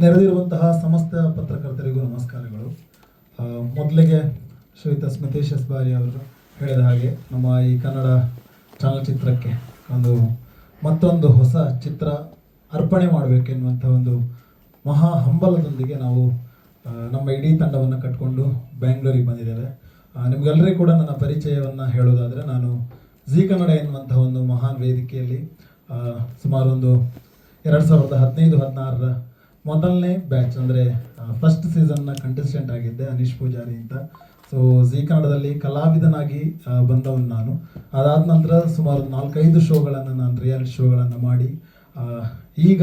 ನೆರೆದಿರುವಂತಹ ಸಮಸ್ತ ಪತ್ರಕರ್ತರಿಗೂ ನಮಸ್ಕಾರಗಳು. ಮೊದಲಿಗೆ ಶ್ರೀಯುತ ಸ್ಮಿತೇಶ್ ಎಸ್ ಬಾರಿ ಅವರು ಹೇಳಿದ ಹಾಗೆ ನಮ್ಮ ಈ ಕನ್ನಡ ಚಲನಚಿತ್ರಕ್ಕೆ ಮತ್ತೊಂದು ಹೊಸ ಚಿತ್ರ ಅರ್ಪಣೆ ಮಾಡಬೇಕೆನ್ನುವಂಥ ಒಂದು ಮಹಾ ಹಂಬಲದೊಂದಿಗೆ ನಾವು ನಮ್ಮ ಇಡೀ ತಂಡವನ್ನು ಕಟ್ಕೊಂಡು ಬೆಂಗಳೂರಿಗೆ ಬಂದಿದ್ದೇವೆ. ನಿಮಗೆಲ್ಲರಿಗೂ ಕೂಡ ನನ್ನ ಪರಿಚಯವನ್ನು ಹೇಳೋದಾದರೆ, ನಾನು ಜಿ ಕನ್ನಡ ಎನ್ನುವಂಥ ಒಂದು ಮಹಾನ್ ವೇದಿಕೆಯಲ್ಲಿ ಸುಮಾರು ಒಂದು 2015-16 ಮೊದಲನೇ ಬ್ಯಾಚ್ ಅಂದರೆ ಫಸ್ಟ್ ಸೀಸನ್ನ ಕಂಟೆಸ್ಟೆಂಟ್ ಆಗಿದ್ದೆ, ಅನೀಶ್ ಪೂಜಾರಿ ಅಂತ. ಸೊ ಜಿ ಕನ್ನಡದಲ್ಲಿ ಕಲಾವಿದನಾಗಿ ಬಂದವನು ನಾನು. ಅದಾದ ನಂತರ ಸುಮಾರು 4-5 ಶೋಗಳನ್ನು ನಾನು ರಿಯಾಲಿಟಿ ಶೋಗಳನ್ನು ಮಾಡಿ ಈಗ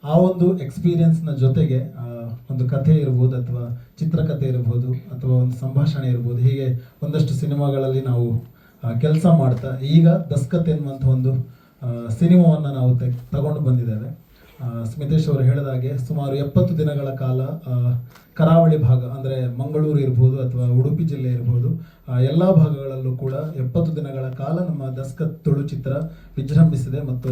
ಆ ಒಂದು ಎಕ್ಸ್ಪೀರಿಯನ್ಸ್ನ ಜೊತೆಗೆ ಒಂದು ಕಥೆ ಇರ್ಬೋದು, ಅಥವಾ ಚಿತ್ರಕಥೆ ಇರ್ಬೋದು, ಅಥವಾ ಒಂದು ಸಂಭಾಷಣೆ ಇರ್ಬೋದು, ಹೀಗೆ ಒಂದಷ್ಟು ಸಿನಿಮಾಗಳಲ್ಲಿ ನಾವು ಕೆಲಸ ಮಾಡ್ತಾ ಈಗ ದಸ್ಕತ್ ಎನ್ನುವಂಥ ಒಂದು ಸಿನಿಮಾವನ್ನು ನಾವು ತಗೊಂಡು ಬಂದಿದ್ದೇವೆ. ಸ್ಮಿತೇಶ್ ಅವರು ಹೇಳಿದ ಹಾಗೆ ಸುಮಾರು 70 ದಿನಗಳ ಕಾಲ ಕರಾವಳಿ ಭಾಗ ಅಂದರೆ ಮಂಗಳೂರು ಇರ್ಬೋದು ಅಥವಾ ಉಡುಪಿ ಜಿಲ್ಲೆ ಇರ್ಬೋದು, ಎಲ್ಲ ಭಾಗಗಳಲ್ಲೂ ಕೂಡ 70 ದಿನಗಳ ಕಾಲ ನಮ್ಮ ದಸ್ಕತ್ ತುಳು ಚಿತ್ರ ವಿಜೃಂಭಿಸಿದೆ ಮತ್ತು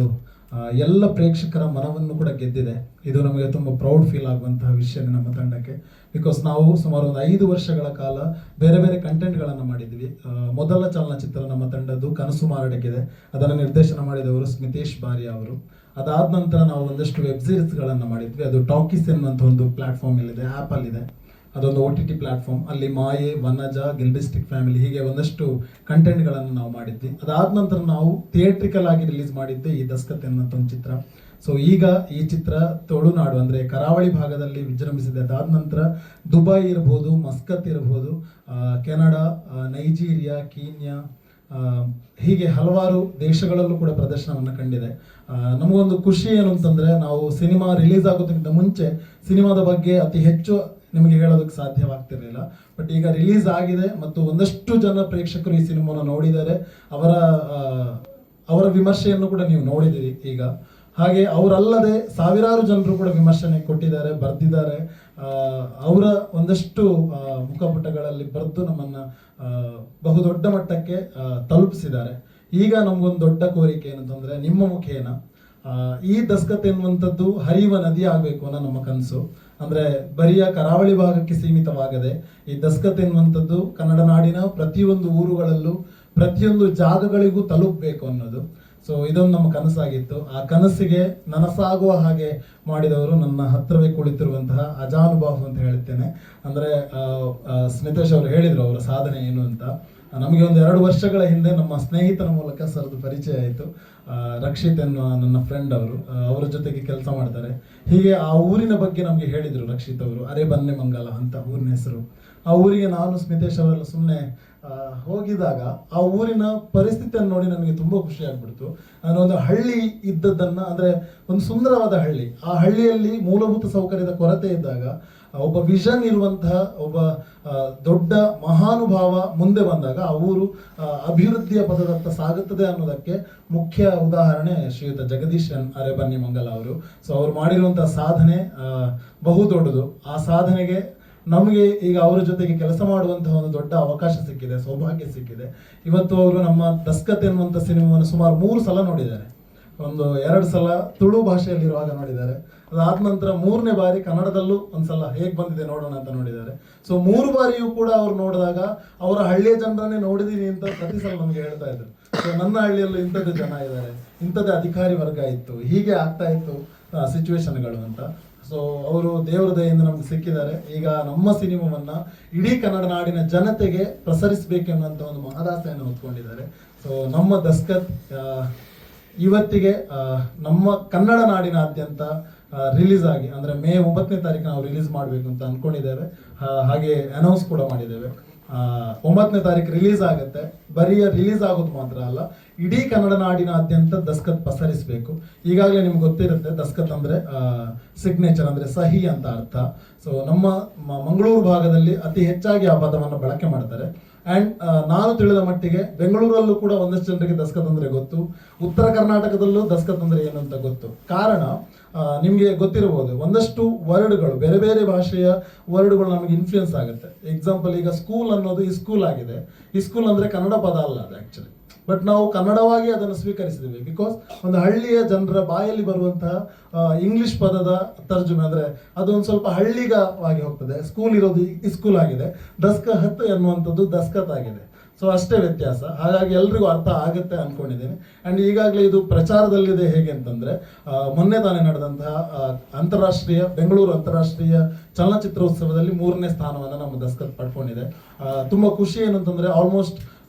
ಎಲ್ಲ ಪ್ರೇಕ್ಷಕರ ಮನವನ್ನು ಕೂಡ ಗೆದ್ದಿದೆ. ಇದು ನಮಗೆ ತುಂಬ ಪ್ರೌಡ್ ಫೀಲ್ ಆಗುವಂತಹ ವಿಷಯ ನಮ್ಮ ತಂಡಕ್ಕೆ. ಬಿಕಾಸ್ ನಾವು ಸುಮಾರು ಒಂದು 5 ವರ್ಷಗಳ ಕಾಲ ಬೇರೆ ಬೇರೆ ಕಂಟೆಂಟ್ಗಳನ್ನು ಮಾಡಿದ್ವಿ. ಮೊದಲ ಚಲನಚಿತ್ರ ನಮ್ಮ ತಂಡದ್ದು ಕನಸು ಮಾರಡಕ್ಕಿದೆ, ಅದನ್ನು ನಿರ್ದೇಶನ ಮಾಡಿದವರು ಸ್ಮಿತೇಶ್ ಬಾರಿ ಅವರು. ಅದಾದ ನಂತರ ನಾವು ಒಂದಷ್ಟು ವೆಬ್ ಸೀರೀಸ್ಗಳನ್ನು ಮಾಡಿದ್ವಿ. ಅದು ಟಾಕೀಸ್ ಎನ್ನುವಂಥ ಒಂದು ಪ್ಲಾಟ್ಫಾರ್ಮ್ ಇಲ್ಲಿದೆ, ಆ್ಯಪಲ್ಲಿದೆ. ಅದೊಂದು OTT ಪ್ಲಾಟ್ಫಾರ್ಮ್. ಅಲ್ಲಿ ಮಾಯೆ, ವನಜ, ಗಿಲ್ಬಿಸ್ಟಿಕ್ ಫ್ಯಾಮಿಲಿ, ಹೀಗೆ ಒಂದಷ್ಟು ಕಂಟೆಂಟ್ಗಳನ್ನು ನಾವು ಮಾಡಿದ್ವಿ. ಅದಾದ ನಂತರ ನಾವು ಥಿಯೇಟ್ರಿಕಲ್ ಆಗಿ ರಿಲೀಸ್ ಮಾಡಿದ್ದೆ ಈ ದಸ್ಕತ್ ಎನ್ನುವಂಥ ಒಂದು ಚಿತ್ರ. ಸೊ ಈಗ ಈ ಚಿತ್ರ ತುಳುನಾಡು ಅಂದರೆ ಕರಾವಳಿ ಭಾಗದಲ್ಲಿ ವಿಜೃಂಭಿಸಿದೆ. ಅದಾದ ನಂತರ ದುಬೈ ಇರ್ಬೋದು, ಮಸ್ಕತ್ ಇರ್ಬೋದು, ಕೆನಡಾ, ನೈಜೀರಿಯಾ, ಕೀನ್ಯಾ, ಹೀಗೆ ಹಲವಾರು ದೇಶಗಳಲ್ಲೂ ಕೂಡ ಪ್ರದರ್ಶನವನ್ನು ಕಂಡಿದೆ. ನಮಗೊಂದು ಖುಷಿ ಏನು ಅಂತಂದರೆ, ನಾವು ಸಿನಿಮಾ ರಿಲೀಸ್ ಆಗೋದಕ್ಕಿಂತ ಮುಂಚೆ ಸಿನಿಮಾದ ಬಗ್ಗೆ ಅತಿ ಹೆಚ್ಚು ನಿಮಗೆ ಹೇಳೋದಕ್ಕೆ ಸಾಧ್ಯವಾಗ್ತಿರಲಿಲ್ಲ. ಬಟ್ ಈಗ ರಿಲೀಸ್ ಆಗಿದೆ ಮತ್ತು ಒಂದಷ್ಟು ಜನ ಪ್ರೇಕ್ಷಕರು ಈ ಸಿನಿಮಾನ ನೋಡಿದ್ದಾರೆ. ಅವರ ವಿಮರ್ಶೆಯನ್ನು ಕೂಡ ನೀವು ನೋಡಿದಿರಿ ಈಗ. ಹಾಗೆ ಅವರಲ್ಲದೆ ಸಾವಿರಾರು ಜನರು ಕೂಡ ವಿಮರ್ಶನೆ ಕೊಟ್ಟಿದ್ದಾರೆ, ಬರೆದಿದ್ದಾರೆ. ಅವರ ಒಂದಷ್ಟು ಮುಖಪುಟಗಳಲ್ಲಿ ಬರೆದು ನಮ್ಮನ್ನು ಬಹುದೊಡ್ಡ ಮಟ್ಟಕ್ಕೆ ತಲುಪಿಸಿದ್ದಾರೆ. ಈಗ ನಮಗೊಂದು ದೊಡ್ಡ ಕೋರಿಕೆ ಏನಂತಂದರೆ, ನಿಮ್ಮ ಮುಖೇನ ಈ ದಸ್ಕತ್ ಎನ್ನುವಂಥದ್ದು ಹರಿಯುವ ನದಿ ಆಗಬೇಕು ಅನ್ನೋ ನಮ್ಮ ಕನಸು. ಅಂದರೆ ಬರಿಯ ಕರಾವಳಿ ಭಾಗಕ್ಕೆ ಸೀಮಿತವಾಗದೆ ಈ ದಸ್ಕತ್ ಎನ್ನುವಂಥದ್ದು ಕನ್ನಡ ನಾಡಿನ ಪ್ರತಿಯೊಂದು ಊರುಗಳಲ್ಲೂ ಪ್ರತಿಯೊಂದು ಜಾಗಗಳಿಗೂ ತಲುಪಬೇಕು ಅನ್ನೋದು. ಸೊ ಇದೊಂದು ನಮ್ಮ ಕನಸಾಗಿತ್ತು. ಆ ಕನಸಿಗೆ ನನಸಾಗುವ ಹಾಗೆ ಮಾಡಿದವರು ನನ್ನ ಹತ್ತಿರವೇ ಕುಳಿತಿರುವಂತಹ ಅಜಾನುಬಾಹು ಅಂತ ಹೇಳ್ತೇನೆ. ಅಂದರೆ ಸ್ಮಿತೇಶ್ ಅವರು ಹೇಳಿದರು ಅವರ ಸಾಧನೆ ಏನು ಅಂತ. ನಮಗೆ ಒಂದು 2 ವರ್ಷಗಳ ಹಿಂದೆ ನಮ್ಮ ಸ್ನೇಹಿತರ ಮೂಲಕ ಸರ್ದು ಪರಿಚಯ ಆಯಿತು. ರಕ್ಷಿತ್ ಎನ್ನುವ ನನ್ನ ಫ್ರೆಂಡ್ ಅವರು, ಅವರ ಜೊತೆಗೆ ಕೆಲಸ ಮಾಡ್ತಾರೆ. ಹೀಗೆ ಆ ಊರಿನ ಬಗ್ಗೆ ನಮಗೆ ಹೇಳಿದರು ರಕ್ಷಿತ್ ಅವರು. ಅರೆಬನ್ನೆಮಂಗಲ ಅಂತ ಊರಿನ ಹೆಸರು. ಆ ಊರಿಗೆ ನಾನು ಸ್ಮಿತೇಶ್ ಅವರೆಲ್ಲ ಸುಮ್ಮನೆ ಹೋಗಿದಾಗ ಆ ಊರಿನ ಪರಿಸ್ಥಿತಿಯನ್ನು ನೋಡಿ ನನಗೆ ತುಂಬ ಖುಷಿ ಆಗ್ಬಿಡ್ತು. ನಾನು ಒಂದು ಹಳ್ಳಿ ಇದ್ದದ್ದನ್ನು, ಅಂದರೆ ಒಂದು ಸುಂದರವಾದ ಹಳ್ಳಿ, ಆ ಹಳ್ಳಿಯಲ್ಲಿ ಮೂಲಭೂತ ಸೌಕರ್ಯದ ಕೊರತೆ ಇದ್ದಾಗ ಒಬ್ಬ ವಿಷನ್ ಇರುವಂತಹ ಒಬ್ಬ ದೊಡ್ಡ ಮಹಾನುಭಾವ ಮುಂದೆ ಬಂದಾಗ ಆ ಊರು ಅಭಿವೃದ್ಧಿಯ ಪಥದತ್ತ ಸಾಗುತ್ತದೆ ಅನ್ನೋದಕ್ಕೆ ಮುಖ್ಯ ಉದಾಹರಣೆ ಶ್ರೀಯುತ ಜಗದೀಶ್ ಅರೆಬನ್ನಿಮಂಗಲ ಅವರು. ಸೊ ಅವರು ಮಾಡಿರುವಂತಹ ಸಾಧನೆ ಬಹು ದೊಡ್ಡದು. ಆ ಸಾಧನೆಗೆ ನಮಗೆ ಈಗ ಅವರ ಜೊತೆಗೆ ಕೆಲಸ ಮಾಡುವಂತಹ ಒಂದು ದೊಡ್ಡ ಅವಕಾಶ ಸಿಕ್ಕಿದೆ, ಸೌಭಾಗ್ಯ ಸಿಕ್ಕಿದೆ. ಇವತ್ತು ಅವರು ನಮ್ಮ ದಸ್ಕತ್ ಎನ್ನುವಂಥ ಸಿನಿಮಾವನ್ನು ಸುಮಾರು 3 ಸಲ ನೋಡಿದ್ದಾರೆ. ಒಂದು 2 ಸಲ ತುಳು ಭಾಷೆಯಲ್ಲಿರುವಾಗ ನೋಡಿದ್ದಾರೆ. ಅದಾದ ನಂತರ 3ನೇ ಬಾರಿ ಕನ್ನಡದಲ್ಲೂ ಒಂದ್ಸಲ ಹೇಗೆ ಬಂದಿದೆ ನೋಡೋಣ ಅಂತ ನೋಡಿದ್ದಾರೆ. ಸೊ 3 ಬಾರಿಯೂ ಕೂಡ ಅವ್ರು ನೋಡಿದಾಗ ಅವರ ಹಳ್ಳಿಯ ಜನರನ್ನೇ ನೋಡಿದೀನಿ ಅಂತ ಪ್ರತಿ ಸಲ ನಮ್ಗೆ ಹೇಳ್ತಾ ಇದ್ರು. ಸೊ ನನ್ನ ಹಳ್ಳಿಯಲ್ಲೂ ಇಂಥದ್ದು ಜನ ಇದ್ದಾರೆ, ಇಂಥದ್ದೇ ಅಧಿಕಾರಿ ವರ್ಗ ಇತ್ತು, ಹೀಗೆ ಆಗ್ತಾ ಇತ್ತು ಸಿಚುವೇಶನ್ಗಳು ಅಂತ. ಸೊ ಅವರು ದೇವರ ದಯೆಯಿಂದ ನಮ್ಗೆ ಸಿಕ್ಕಿದ್ದಾರೆ. ಈಗ ನಮ್ಮ ಸಿನಿಮಾವನ್ನ ಇಡೀ ಕನ್ನಡ ನಾಡಿನ ಜನತೆಗೆ ಪ್ರಸರಿಸಬೇಕೆನ್ನುವಂಥ ಒಂದು ಮಹದಾಸೆಯನ್ನು ಹೊತ್ಕೊಂಡಿದ್ದಾರೆ. ಸೊ ನಮ್ಮ ದಸ್ಕತ್ ಇವತ್ತಿಗೆ ನಮ್ಮ ಕನ್ನಡ ನಾಡಿನಾದ್ಯಂತ ರಿಲೀಸ್ ಆಗಿ, ಅಂದರೆ ಮೇ 9ನೇ ತಾರೀಕು ನಾವು ರಿಲೀಸ್ ಮಾಡಬೇಕು ಅಂತ ಅಂದ್ಕೊಂಡಿದ್ದೇವೆ. ಹಾಗೆ ಅನೌನ್ಸ್ ಕೂಡ ಮಾಡಿದ್ದೇವೆ. 9ನೇ ತಾರೀಕು ರಿಲೀಸ್ ಆಗುತ್ತೆ. ಬರೀ ರಿಲೀಸ್ ಆಗೋದು ಮಾತ್ರ ಅಲ್ಲ, ಇಡೀ ಕನ್ನಡ ನಾಡಿನಾದ್ಯಂತ ದಸ್ಕತ್ ಪಸರಿಸಬೇಕು. ಈಗಾಗಲೇ ನಿಮ್ಗೆ ಗೊತ್ತಿರುತ್ತೆ, ದಸ್ಕತ್ ಅಂದರೆ ಸಿಗ್ನೇಚರ್, ಅಂದರೆ ಸಹಿ ಅಂತ ಅರ್ಥ. ಸೊ ನಮ್ಮ ಮಂಗಳೂರು ಭಾಗದಲ್ಲಿ ಅತಿ ಹೆಚ್ಚಾಗಿ ಆ ಪದವನ್ನು ಬಳಕೆ ಮಾಡ್ತಾರೆ. ಆ್ಯಂಡ್ ನಾನು ತಿಳಿದ ಮಟ್ಟಿಗೆ ಬೆಂಗಳೂರಲ್ಲೂ ಕೂಡ ಒಂದಷ್ಟು ಜನರಿಗೆ ದಸ್ಕತ್ ಅಂದರೆ ಗೊತ್ತು, ಉತ್ತರ ಕರ್ನಾಟಕದಲ್ಲೂ ದಸ್ಕತ್ ಅಂದರೆ ಏನು ಅಂತ ಗೊತ್ತು. ಕಾರಣ ನಿಮಗೆ ಗೊತ್ತಿರಬಹುದು, ಒಂದಷ್ಟು ವರ್ಡ್ಗಳು, ಬೇರೆ ಬೇರೆ ಭಾಷೆಯ ವರ್ಡ್ಗಳು ನಮಗೆ ಇನ್ಫ್ಲೂಯೆನ್ಸ್ ಆಗುತ್ತೆ. ಎಕ್ಸಾಂಪಲ್, ಈಗ ಸ್ಕೂಲ್ ಅನ್ನೋದು ಈ ಸ್ಕೂಲ್ ಆಗಿದೆ. ಈ ಸ್ಕೂಲ್ ಅಂದರೆ ಕನ್ನಡ ಪದ ಅಲ್ಲ, ಅದು ಆ್ಯಕ್ಚುಲಿ ಬಟ್ ನಾವು ಕನ್ನಡವಾಗಿ ಅದನ್ನು ಸ್ವೀಕರಿಸಿದ್ವಿ. ಬಿಕಾಸ್ ಒಂದು ಹಳ್ಳಿಯ ಜನರ ಬಾಯಲ್ಲಿ ಬರುವಂತಹ ಇಂಗ್ಲಿಷ್ ಪದದ ತರ್ಜುಮೆ ಅಂದರೆ ಅದೊಂದು ಸ್ವಲ್ಪ ಹಳ್ಳಿಗವಾಗಿ ಹೋಗ್ತದೆ. ಸ್ಕೂಲ್ ಇರೋದು ಸ್ಕೂಲ್ ಆಗಿದೆ, ದಸ್ಕತ್ ಎನ್ನುವಂಥದ್ದು ದಸ್ಕತ್ ಆಗಿದೆ. ಸೊ ಅಷ್ಟೇ ವ್ಯತ್ಯಾಸ. ಹಾಗಾಗಿ ಎಲ್ರಿಗೂ ಅರ್ಥ ಆಗುತ್ತೆ ಅನ್ಕೊಂಡಿದ್ದೀನಿ. ಆ್ಯಂಡ್ ಈಗಾಗಲೇ ಇದು ಪ್ರಚಾರದಲ್ಲಿದೆ. ಹೇಗೆ ಅಂತಂದರೆ ಮೊನ್ನೆ ತಾನೇ ನಡೆದಂತಹ ಬೆಂಗಳೂರು ಅಂತಾರಾಷ್ಟ್ರೀಯ ಚಲನಚಿತ್ರೋತ್ಸವದಲ್ಲಿ 3ನೇ ಸ್ಥಾನವನ್ನು ನಮ್ಮ ದಸ್ಕತ್ ಪಡ್ಕೊಂಡಿದೆ. ತುಂಬ ಖುಷಿ ಏನಂತಂದರೆ ಆಲ್ಮೋಸ್ಟ್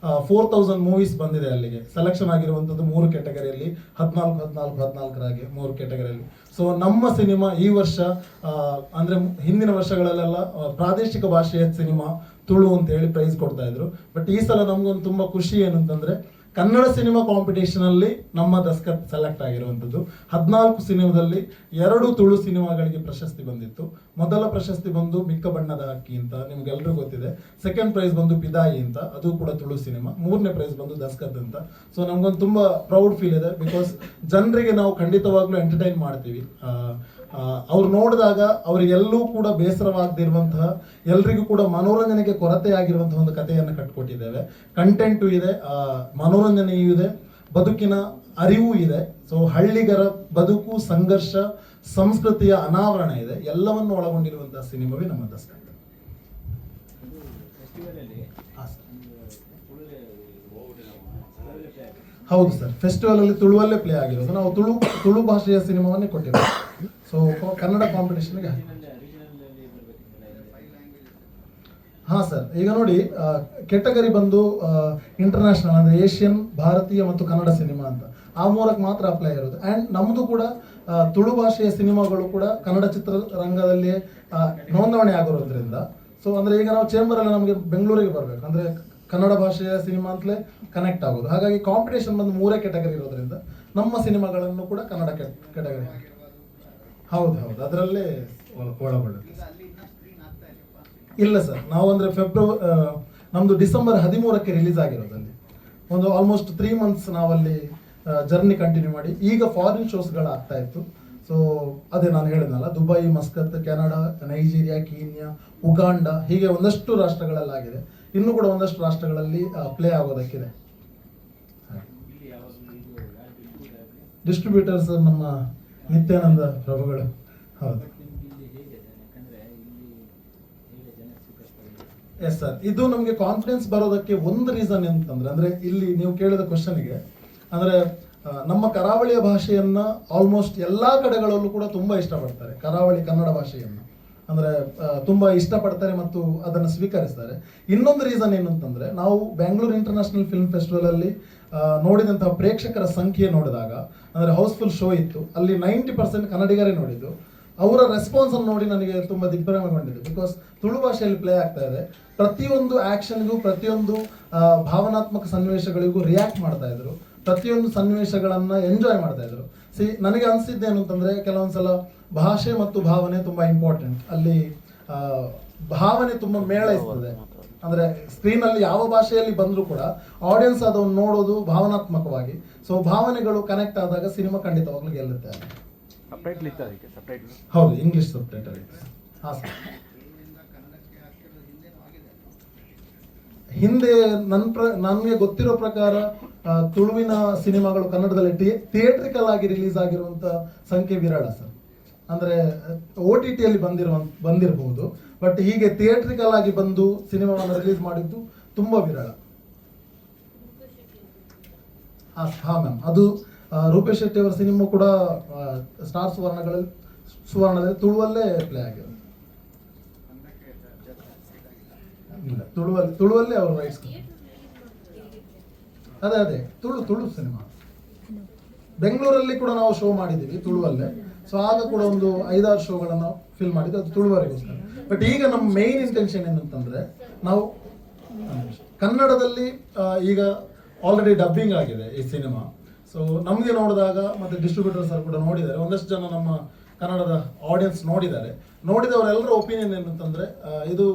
4000 ಮೂವೀಸ್ ಬಂದಿದೆ ಅಲ್ಲಿಗೆ. ಸೆಲೆಕ್ಷನ್ ಆಗಿರುವಂಥದ್ದು 3 ಕ್ಯಾಟಗರಿಯಲ್ಲಿ 14 3 ಕ್ಯಾಟಗರಿಯಲ್ಲಿ. ಸೊ ನಮ್ಮ ಸಿನಿಮಾ ಈ ವರ್ಷ ಅಂದರೆ ಹಿಂದಿನ ವರ್ಷಗಳಲ್ಲೆಲ್ಲ ಪ್ರಾದೇಶಿಕ ಭಾಷೆಯ ಸಿನಿಮಾ ತುಳು ಅಂತ ಹೇಳಿ ಪ್ರೈಸ್ ಕೊಡ್ತಾ ಇದ್ರು. ಬಟ್ ಈ ಸಲ ನಮ್ಗೊಂದು ತುಂಬ ಖುಷಿ ಏನು ಅಂತಂದರೆ ಕನ್ನಡ ಸಿನಿಮಾ ಕಾಂಪಿಟೇಷನಲ್ಲಿ ನಮ್ಮ ದಸ್ಕತ್ ಸೆಲೆಕ್ಟ್ ಆಗಿರುವಂಥದ್ದು. 14 ಸಿನಿಮಾದಲ್ಲಿ 2 ತುಳು ಸಿನಿಮಾಗಳಿಗೆ ಪ್ರಶಸ್ತಿ ಬಂದಿತ್ತು. ಮೊದಲ ಪ್ರಶಸ್ತಿ ಬಂದು ಮಿಕ್ಕ ಬಣ್ಣದ ಹಕ್ಕಿ ಅಂತ ನಿಮ್ಗೆಲ್ರಿಗೂ ಗೊತ್ತಿದೆ. ಸೆಕೆಂಡ್ ಪ್ರೈಸ್ ಬಂದು ಪಿದಾಯಿ ಅಂತ, ಅದು ಕೂಡ ತುಳು ಸಿನಿಮಾ. 3ನೇ ಪ್ರೈಸ್ ಬಂದು ದಸ್ಕತ್ ಅಂತ. ಸೊ ನಮ್ಗೊಂದು ತುಂಬ ಪ್ರೌಡ್ ಫೀಲ್ ಇದೆ. ಬಿಕಾಸ್ ಜನರಿಗೆ ನಾವು ಖಂಡಿತವಾಗ್ಲೂ ಎಂಟರ್ಟೈನ್ ಮಾಡ್ತೀವಿ. ಅವ್ರು ನೋಡಿದಾಗ ಅವರಿಗೆಲ್ಲೂ ಕೂಡ ಬೇಸರವಾಗದಿರುವಂತಹ, ಎಲ್ರಿಗೂ ಕೂಡ ಮನೋರಂಜನೆಗೆ ಕೊರತೆ ಆಗಿರುವಂತಹ ಒಂದು ಕಥೆಯನ್ನು ಕಟ್ಕೊಟ್ಟಿದ್ದೇವೆ. ಕಂಟೆಂಟು ಇದೆ, ಮನೋರಂಜನೆಯೂ ಇದೆ, ಬದುಕಿನ ಅರಿವು ಇದೆ. ಸೊ ಹಳ್ಳಿಗರ ಬದುಕು, ಸಂಘರ್ಷ, ಸಂಸ್ಕೃತಿಯ ಅನಾವರಣ ಇದೆ. ಎಲ್ಲವನ್ನು ಒಳಗೊಂಡಿರುವಂತಹ ಸಿನಿಮಾವೇ ನಮ್ಮ ದಸ್ಕತ್. ಹೌದು ಸರ್, ಫೆಸ್ಟಿವಲ್ ಅಲ್ಲಿ ತುಳುವಲ್ಲೇ ಪ್ಲೇ ಆಗಿರೋದು. ನಾವು ತುಳು ಭಾಷೆಯ ಸಿನಿಮಾವನ್ನೇ ಕೊಟ್ಟಿರೋದು. ಸೊ ಕನ್ನಡ ಕಾಂಪಿಟೇಷನ್ಗೆ ಹಾಂ ಸರ್, ಈಗ ನೋಡಿ ಕೆಟಗರಿ ಬಂದು ಇಂಟರ್ನ್ಯಾಷನಲ್ ಅಂದರೆ ಏಷ್ಯನ್, ಭಾರತೀಯ ಮತ್ತು ಕನ್ನಡ ಸಿನಿಮಾ ಅಂತ ಆ ಮೂಲಕ ಮಾತ್ರ ಅಪ್ಲೈ ಇರೋದು. ಆ್ಯಂಡ್ ನಮ್ಮದು ಕೂಡ ತುಳು ಭಾಷೆಯ ಸಿನಿಮಾಗಳು ಕೂಡ ಕನ್ನಡ ಚಿತ್ರರಂಗದಲ್ಲಿ ನೋಂದಣಿ ಆಗಿರೋದ್ರಿಂದ, ಸೊ ಅಂದರೆ ಈಗ ನಾವು ಚೇಂಬರಲ್ಲಿ ನಮಗೆ ಬೆಂಗಳೂರಿಗೆ ಬರಬೇಕು ಅಂದರೆ ಕನ್ನಡ ಭಾಷೆಯ ಸಿನಿಮಾ ಅಂತಲೇ ಕನೆಕ್ಟ್ ಆಗೋದು. ಹಾಗಾಗಿ ಕಾಂಪಿಟೇಷನ್ ಬಂದು 3 ಕ್ಯಾಟಗರಿ ಇರೋದ್ರಿಂದ ನಮ್ಮ ಸಿನಿಮಾಗಳನ್ನು ಕೂಡ ಕನ್ನಡ ಕ್ಯಾಟಗರಿ. ಹೌದು, ಅದರಲ್ಲೇ ಒಳಗೊಳ್ಳುತ್ತೆ. ಇಲ್ಲ ಸರ್, ನಾವು ಅಂದರೆ ನಮ್ಮದು ಡಿಸೆಂಬರ್ 13ಕ್ಕೆ ರಿಲೀಸ್ ಆಗಿರೋದಲ್ಲಿ ಒಂದು ಆಲ್ಮೋಸ್ಟ್ 3 ಮಂತ್ಸ್ ನಾವಲ್ಲಿ ಜರ್ನಿ ಕಂಟಿನ್ಯೂ ಮಾಡಿ ಈಗ ಫಾರಿನ್ ಶೋಸ್ಗಳು ಆಗ್ತಾ ಇತ್ತು. ಸೊ ಅದೇ ನಾನು ಹೇಳಿದ್ನಲ್ಲ, Dubai, Muscat, Canada, Nigeria, Kenya, Uganda, ಹೀಗೆ ಒಂದಷ್ಟು ರಾಷ್ಟ್ರಗಳಲ್ಲಾಗಿದೆ. ಇನ್ನೂ ಕೂಡ ಒಂದಷ್ಟು ರಾಷ್ಟ್ರಗಳಲ್ಲಿ ಪ್ಲೇ ಆಗೋದಕ್ಕಿದೆ. ಡಿಸ್ಟ್ರಿಬ್ಯೂಟರ್ಸ್ ನಮ್ಮ ನಿತ್ಯಾನಂದ ಪ್ರಭುಗಳು. ಹೌದು, ಎಸ್ ಸರ್, ಇದು ನಮಗೆ ಕಾನ್ಫಿಡೆನ್ಸ್ ಬರೋದಕ್ಕೆ ಒಂದು ರೀಸನ್ ಅಂತಂದ್ರೆ, ಅಂದ್ರೆ ಇಲ್ಲಿ ನೀವು ಕೇಳಿದ ಕ್ವಶನ್ಗೆ ಅಂದ್ರೆ ನಮ್ಮ ಕರಾವಳಿಯ ಭಾಷೆಯನ್ನ ಆಲ್ಮೋಸ್ಟ್ ಎಲ್ಲಾ ಕಡೆಗಳಲ್ಲೂ ಕೂಡ ತುಂಬಾ ಇಷ್ಟಪಡ್ತಾರೆ. ಕರಾವಳಿ ಕನ್ನಡ ಭಾಷೆಯನ್ನು ಅಂದ್ರೆ ತುಂಬಾ ಇಷ್ಟಪಡ್ತಾರೆ ಮತ್ತು ಅದನ್ನು ಸ್ವೀಕರಿಸ್ತಾರೆ. ಇನ್ನೊಂದು ರೀಸನ್ ಏನು ಅಂತಂದ್ರೆ, ನಾವು ಬ್ಯಾಂಗ್ಳೂರ್ ಇಂಟರ್ನ್ಯಾಷನಲ್ ಫಿಲ್ಮ್ ಫೆಸ್ಟಿವಲ್ ಅಲ್ಲಿ ನೋಡಿದಂತಹ ಪ್ರೇಕ್ಷಕರ ಸಂಖ್ಯೆ ನೋಡಿದಾಗ, ಅಂದ್ರೆ ಹೌಸ್ಫುಲ್ ಶೋ ಇತ್ತು, ಅಲ್ಲಿ 90% ಕನ್ನಡಿಗರೇ ನೋಡಿದ್ದು. ಅವರ ರೆಸ್ಪಾನ್ಸ್ ಅನ್ನು ನೋಡಿ ನನಗೆ ತುಂಬಾ ದಿಗ್ಭ್ರಮೆಗೊಂಡಿದೆ. ಬಿಕಾಸ್ ತುಳು ಭಾಷೆಯಲ್ಲಿ ಪ್ಲೇ ಆಗ್ತಾ ಇದೆ, ಪ್ರತಿಯೊಂದು ಆಕ್ಷನ್ಗೂ, ಪ್ರತಿಯೊಂದು ಭಾವನಾತ್ಮಕ ಸನ್ನಿವೇಶಗಳಿಗೂ ರಿಯಾಕ್ಟ್ ಮಾಡ್ತಾ ಇದ್ರು, ಪ್ರತಿಯೊಂದು ಸನ್ನಿವೇಶಗಳನ್ನ ಎಂಜಾಯ್ ಮಾಡ್ತಾ ಇದ್ರು. ನನಗೆ ಅನಿಸಿದ್ದೇನು ಅಂತಂದ್ರೆ, ಕೆಲವೊಂದ್ಸಲ ಭಾಷೆ ಮತ್ತು ಭಾವನೆ ತುಂಬಾ ಇಂಪಾರ್ಟೆಂಟ್. ಅಲ್ಲಿ ಭಾವನೆ ತುಂಬಾ ಮೇಳೈಸ್ತದೆ. ಅಂದ್ರೆ ಸ್ಕ್ರೀನ್ ಅಲ್ಲಿ ಯಾವ ಭಾಷೆಯಲ್ಲಿ ಬಂದರೂ ಕೂಡ ಆಡಿಯನ್ಸ್ ಅದನ್ನು ನೋಡೋದು ಭಾವನಾತ್ಮಕವಾಗಿ. ಸೊ ಭಾವನೆಗಳು ಕನೆಕ್ಟ್ ಆದಾಗ ಸಿನಿಮಾ ಖಂಡಿತವಾಗ್ಲೂ ಗೆಲ್ಲುತ್ತೆ. ಹೌದು, ಇಂಗ್ಲಿಷ್ ಸಬ್ ಟೈಟಲ್ ಇದೆ. ಹಾಂ ಸರ್, ಹಿಂದೆ ನನಗೆ ಗೊತ್ತಿರೋ ಪ್ರಕಾರ ತುಳುವಿನ ಸಿನಿಮಾಗಳು ಕನ್ನಡದಲ್ಲಿ ಥಿಯೇಟ್ರಿಕಲ್ ಆಗಿ ರಿಲೀಸ್ ಆಗಿರುವಂತ ಸಂಖ್ಯೆ ವಿರಳ ಸರ್. ಅಂದ್ರೆ OTT ಅಲ್ಲಿ ಬಂದಿರಬಹುದು, ಬಟ್ ಹೀಗೆ ಥಿಯೇಟ್ರಿಕಲ್ ಆಗಿ ಬಂದು ಸಿನಿಮಾವನ್ನು ರಿಲೀಸ್ ಮಾಡಿದ್ದು ತುಂಬಾ ವಿರಳ. ಹಾ ಮ್ಯಾಮ್, ಅದು ರೂಪೇಶ್ ಶೆಟ್ಟಿ ಅವರ ಸಿನಿಮಾ ಕೂಡ ಸ್ಟಾರ್ ಸುವರ್ಣದಲ್ಲಿ ತುಳುವಲ್ಲೇ ಪ್ಲೇ ಆಗಿದೆ. ಇಲ್ಲ, ತುಳುವಲ್ಲೇ ಅವರು ರೈಟ್ಸ್. ಅದೇ ತುಳು ಸಿನಿಮಾ ಬೆಂಗಳೂರಲ್ಲಿ ಕೂಡ ನಾವು ಶೋ ಮಾಡಿದ್ದೀವಿ ತುಳುವಲ್ಲೇ. ಸೊ ಆಗ ಕೂಡ ಒಂದು 5-6 ಶೋಗಳನ್ನು ಫಿಲ್ ಮಾಡಿದ್ದು, ಅದು ತುಳುವರೆಗೋಸ್ಕರ. ಬಟ್ ಈಗ ನಮ್ಮ ಮೇನ್ ಇಂಟೆನ್ಷನ್ ಏನಂತಂದ್ರೆ, ನಾವು ಕನ್ನಡದಲ್ಲಿ ಈಗ ಆಲ್ರೆಡಿ ಡಬ್ಬಿಂಗ್ ಆಗಿದೆ ಈ ಸಿನಿಮಾ. ಸೊ ನಮಗೆ ನೋಡಿದಾಗ ಮತ್ತೆ ಡಿಸ್ಟ್ರಿಬ್ಯೂಟರ್ಸ್ ಕೂಡ ನೋಡಿದ್ದಾರೆ, ಒಂದಷ್ಟು ಜನ ನಮ್ಮ ಕನ್ನಡದ ಆಡಿಯನ್ಸ್ ನೋಡಿದವರೆಲ್ಲರ ಒಪಿನಿಯನ್ ಏನಂತಂದ್ರೆ, ಇದು